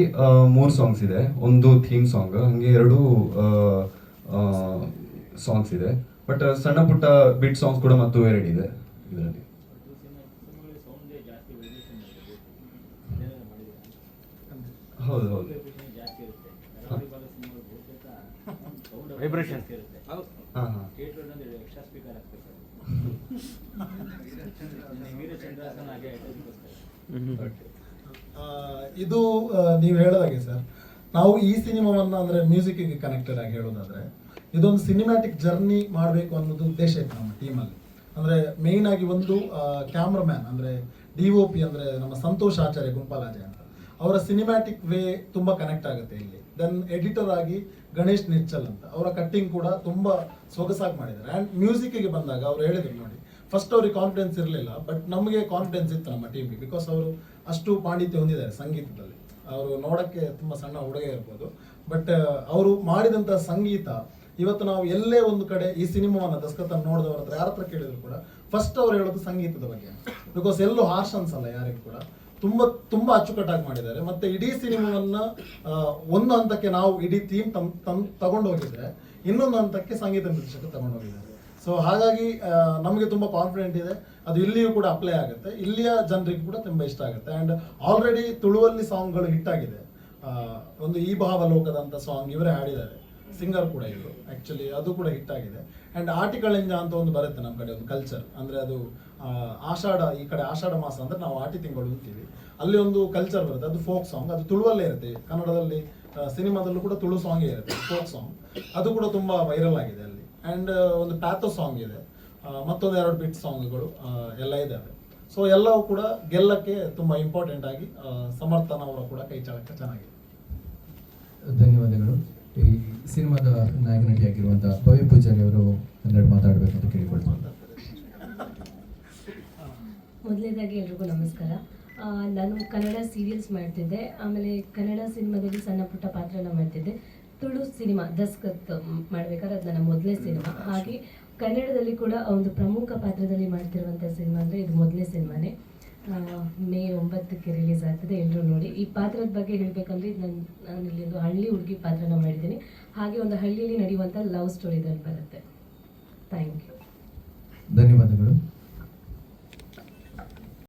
3 ಸಾಂಗ್ಸ್ ಇದೆ, ಒಂದು ಥೀಮ್ ಸಾಂಗ್, ಹಾಗೆ 2 ಸಾಂಗ್ಸ್ ಇದೆ. ಬಟ್ ಸಣ್ಣ ಪುಟ್ಟ ಬಿಟ್ ಸಾಂಗ್ಸ್ ಕೂಡ ಮತ್ತು 2 ಇದೆ ಇದರಲ್ಲಿ. ಹೌದು ಹೌದು. ಹಾಂ ಹಾಂ. ಇದು ನೀವು ಹೇಳೋದಾಗೆ ಸರ್, ನಾವು ಈ ಸಿನಿಮಾವನ್ನು ಅಂದರೆ ಮ್ಯೂಸಿಕ್ಕಿಗೆ ಕನೆಕ್ಟೆಡ್ ಆಗಿ ಹೇಳೋದಾದರೆ ಇದೊಂದು ಸಿನಿಮ್ಯಾಟಿಕ್ ಜರ್ನಿ ಮಾಡಬೇಕು ಅನ್ನೋದು ಉದ್ದೇಶ ಇತ್ತು ನಮ್ಮ ಟೀಮಲ್ಲಿ. ಅಂದರೆ ಮೇಯ್ನ್ ಆಗಿ ಒಂದು ಕ್ಯಾಮ್ರಾಮ್ಯಾನ್ ಅಂದರೆ DOP ಅಂದರೆ ನಮ್ಮ ಸಂತೋಷ್ ಆಚಾರ್ಯ ಗುಂಪಾಲಾಜೆ ಅಂತ, ಅವರ ಸಿನಿಮ್ಯಾಟಿಕ್ ವೇ ತುಂಬ ಕನೆಕ್ಟ್ ಆಗುತ್ತೆ ಇಲ್ಲಿ. ದೆನ್ ಎಡಿಟರ್ ಆಗಿ ಗಣೇಶ್ ನಿರ್ಚಲ್ ಅಂತ, ಅವರ ಕಟ್ಟಿಂಗ್ ಕೂಡ ತುಂಬ ಸೊಗಸಾಗಿ ಮಾಡಿದ್ದಾರೆ. ಆ್ಯಂಡ್ ಮ್ಯೂಸಿಕ್ಕಿಗೆ ಬಂದಾಗ ಅವ್ರು ಹೇಳಿದ್ರು ನೋಡಿ, ಫಸ್ಟ್ ಅವ್ರಿಗೆ ಕಾನ್ಫಿಡೆನ್ಸ್ ಇರಲಿಲ್ಲ, ಬಟ್ ನಮಗೆ ಕಾನ್ಫಿಡೆನ್ಸ್ ಇತ್ತು ನಮ್ಮ ಟೀಮ್ಗೆ, ಬಿಕಾಸ್ ಅವರು ಅಷ್ಟು ಪಾಂಡಿತ್ಯ ಹೊಂದಿದ್ದಾರೆ ಸಂಗೀತದಲ್ಲಿ. ಅವರು ನೋಡೋಕ್ಕೆ ತುಂಬ ಸಣ್ಣ ಹುಡುಗ ಇರ್ಬೋದು, ಬಟ್ ಅವರು ಮಾಡಿದಂಥ ಸಂಗೀತ ಇವತ್ತು ನಾವು ಎಲ್ಲೇ ಒಂದು ಕಡೆ ಈ ಸಿನಿಮಾವನ್ನು ದಸ್ಕತ್ತನ್ನು ನೋಡಿದವ್ರ ಹತ್ರ ಯಾರ ಹತ್ರ ಕೇಳಿದ್ರು ಕೂಡ ಫಸ್ಟ್ ಅವ್ರು ಹೇಳೋದು ಸಂಗೀತದ ಬಗ್ಗೆ. ಬಿಕಾಸ್ ಎಲ್ಲೂ ಹಾರ್ಷ್ ಅನ್ಸಲ್ಲ ಯಾರಿಗೂ ಕೂಡ, ತುಂಬ ಅಚ್ಚುಕಟ್ಟಾಗಿ ಮಾಡಿದ್ದಾರೆ. ಮತ್ತೆ ಇಡೀ ಸಿನಿಮಾವನ್ನ ಒಂದು ಹಂತಕ್ಕೆ ನಾವು ಇಡೀ ಥೀಮ್ ತಗೊಂಡು ಹೋಗಿದ್ರೆ ಇನ್ನೊಂದು ಹಂತಕ್ಕೆ ಸಂಗೀತ ನಿರ್ದೇಶಕ ತಗೊಂಡು ಹೋಗಿದ್ದಾರೆ. ಸೊ ಹಾಗಾಗಿ ನಮಗೆ ತುಂಬ ಕಾನ್ಫಿಡೆಂಟ್ ಇದೆ, ಅದು ಇಲ್ಲಿಯೂ ಕೂಡ ಅಪ್ಲೈ ಆಗುತ್ತೆ, ಇಲ್ಲಿಯ ಜನರಿಗೆ ಕೂಡ ತುಂಬ ಇಷ್ಟ ಆಗುತ್ತೆ. ಆ್ಯಂಡ್ ಆಲ್ರೆಡಿ ತುಳುವಲ್ಲಿ ಸಾಂಗ್ಗಳು ಹಿಟ್ ಆಗಿದೆ. ಒಂದು ಈ ಭಾವಲೋಕದಂಥ ಸಾಂಗ್ ಇವರೇ ಹಾಡಿದ್ದಾರೆ, ಸಿಂಗರ್ ಕೂಡ ಇವರು ಆ್ಯಕ್ಚುಲಿ, ಅದು ಕೂಡ ಹಿಟ್ ಆಗಿದೆ. ಆ್ಯಂಡ್ ಆಟಿಕಳಿಂಜ ಅಂತ ಒಂದು ಬರುತ್ತೆ ನಮ್ಮ ಕಡೆ, ಒಂದು ಕಲ್ಚರ್ ಅಂದರೆ ಅದು ಆಷಾಢ, ಈ ಕಡೆ ಆಷಾಢ ಮಾಸ ಅಂದರೆ ನಾವು ಆಟಿ ತಿಂಗಳು ಅಂತೀವಿ, ಅಲ್ಲಿ ಒಂದು ಕಲ್ಚರ್ ಬರುತ್ತೆ, ಅದು ಫೋಕ್ ಸಾಂಗ್, ಅದು ತುಳುವಲ್ಲೇ ಇರುತ್ತೆ. ಕನ್ನಡದಲ್ಲಿ ಸಿನಿಮಾದಲ್ಲೂ ಕೂಡ ತುಳು ಸಾಂಗೇ ಇರುತ್ತೆ, ಫೋಕ್ ಸಾಂಗ್, ಅದು ಕೂಡ ತುಂಬ ವೈರಲ್ ಆಗಿದೆ ಅಲ್ಲಿ. ಆ್ಯಂಡ್ ಒಂದು ಪ್ಯಾಥೋ ಸಾಂಗ್ ಇದೆ, ಮತ್ತೊಂದು 2 ಬಿಟ್ ಸಾಂಗ್ಗಳು ಎಲ್ಲ ಇದ್ದಾವೆ. ಸೊ ಎಲ್ಲವೂ ಕೂಡ ಗೆಲ್ಲಕ್ಕೆ ತುಂಬ ಇಂಪಾರ್ಟೆಂಟ್ ಆಗಿ ಸಮರ್ಥನ ಅವರ ಕೂಡ ಕೈ ಚಾಳಕ ಚೆನ್ನಾಗಿದೆ. ಧನ್ಯವಾದಗಳು. ಈ ಸಿನಿಮಾದ ನಾಯಕ ನಟಿಯಾಗಿರುವಂಥ ಭವ್ಯ ಪೂಜಾರಿ ಅವರು ಒಂದೆರಡು ಮಾತಾಡಬೇಕು ಅಂತ ಕೇಳಿಕೊಳ್ತೀನಿ. ಮೊದಲನೇದಾಗಿ ಎಲ್ರಿಗೂ ನಮಸ್ಕಾರ. ನಾನು ಕನ್ನಡ ಸೀರಿಯಲ್ಸ್ ಮಾಡ್ತಿದ್ದೆ, ಆಮೇಲೆ ಕನ್ನಡ ಸಿನಿಮಾದಲ್ಲಿ ಸಣ್ಣ ಪುಟ್ಟ ಪಾತ್ರನ ಮಾಡ್ತಿದ್ದೆ. ತುಳು ಸಿನಿಮಾ ದಸ್ಕತ್ ಮಾಡಬೇಕಾದ್ರೆ ಅದು ನನ್ನ ಮೊದಲನೇ ಸಿನಿಮಾ. ಹಾಗೆ ಕನ್ನಡದಲ್ಲಿ ಕೂಡ ಒಂದು ಪ್ರಮುಖ ಪಾತ್ರದಲ್ಲಿ ಮಾಡ್ತಿರುವಂಥ ಸಿನಿಮಾ ಅಂದರೆ ಇದು ಮೊದಲನೇ ಸಿನಿಮಾನೇ. ಮೇ 9ಕ್ಕೆ ರಿಲೀಸ್ ಆಗ್ತದೆ, ಎಲ್ಲರೂ ನೋಡಿ. ಈ ಪಾತ್ರದ ಬಗ್ಗೆ ಹೇಳಬೇಕಂದ್ರೆ ನಾನು ಇಲ್ಲಿ ಒಂದು ಹಳ್ಳಿ ಹುಡುಗಿ ಪಾತ್ರನ ಮಾಡಿದ್ದೀನಿ. ಹಾಗೆ ಒಂದು ಹಳ್ಳಿಯಲ್ಲಿ ನಡೆಯುವಂಥ ಲವ್ ಸ್ಟೋರಿ ಇದರಲ್ಲಿ ಬರುತ್ತೆ. Thank you. ಧನ್ಯವಾದಗಳು.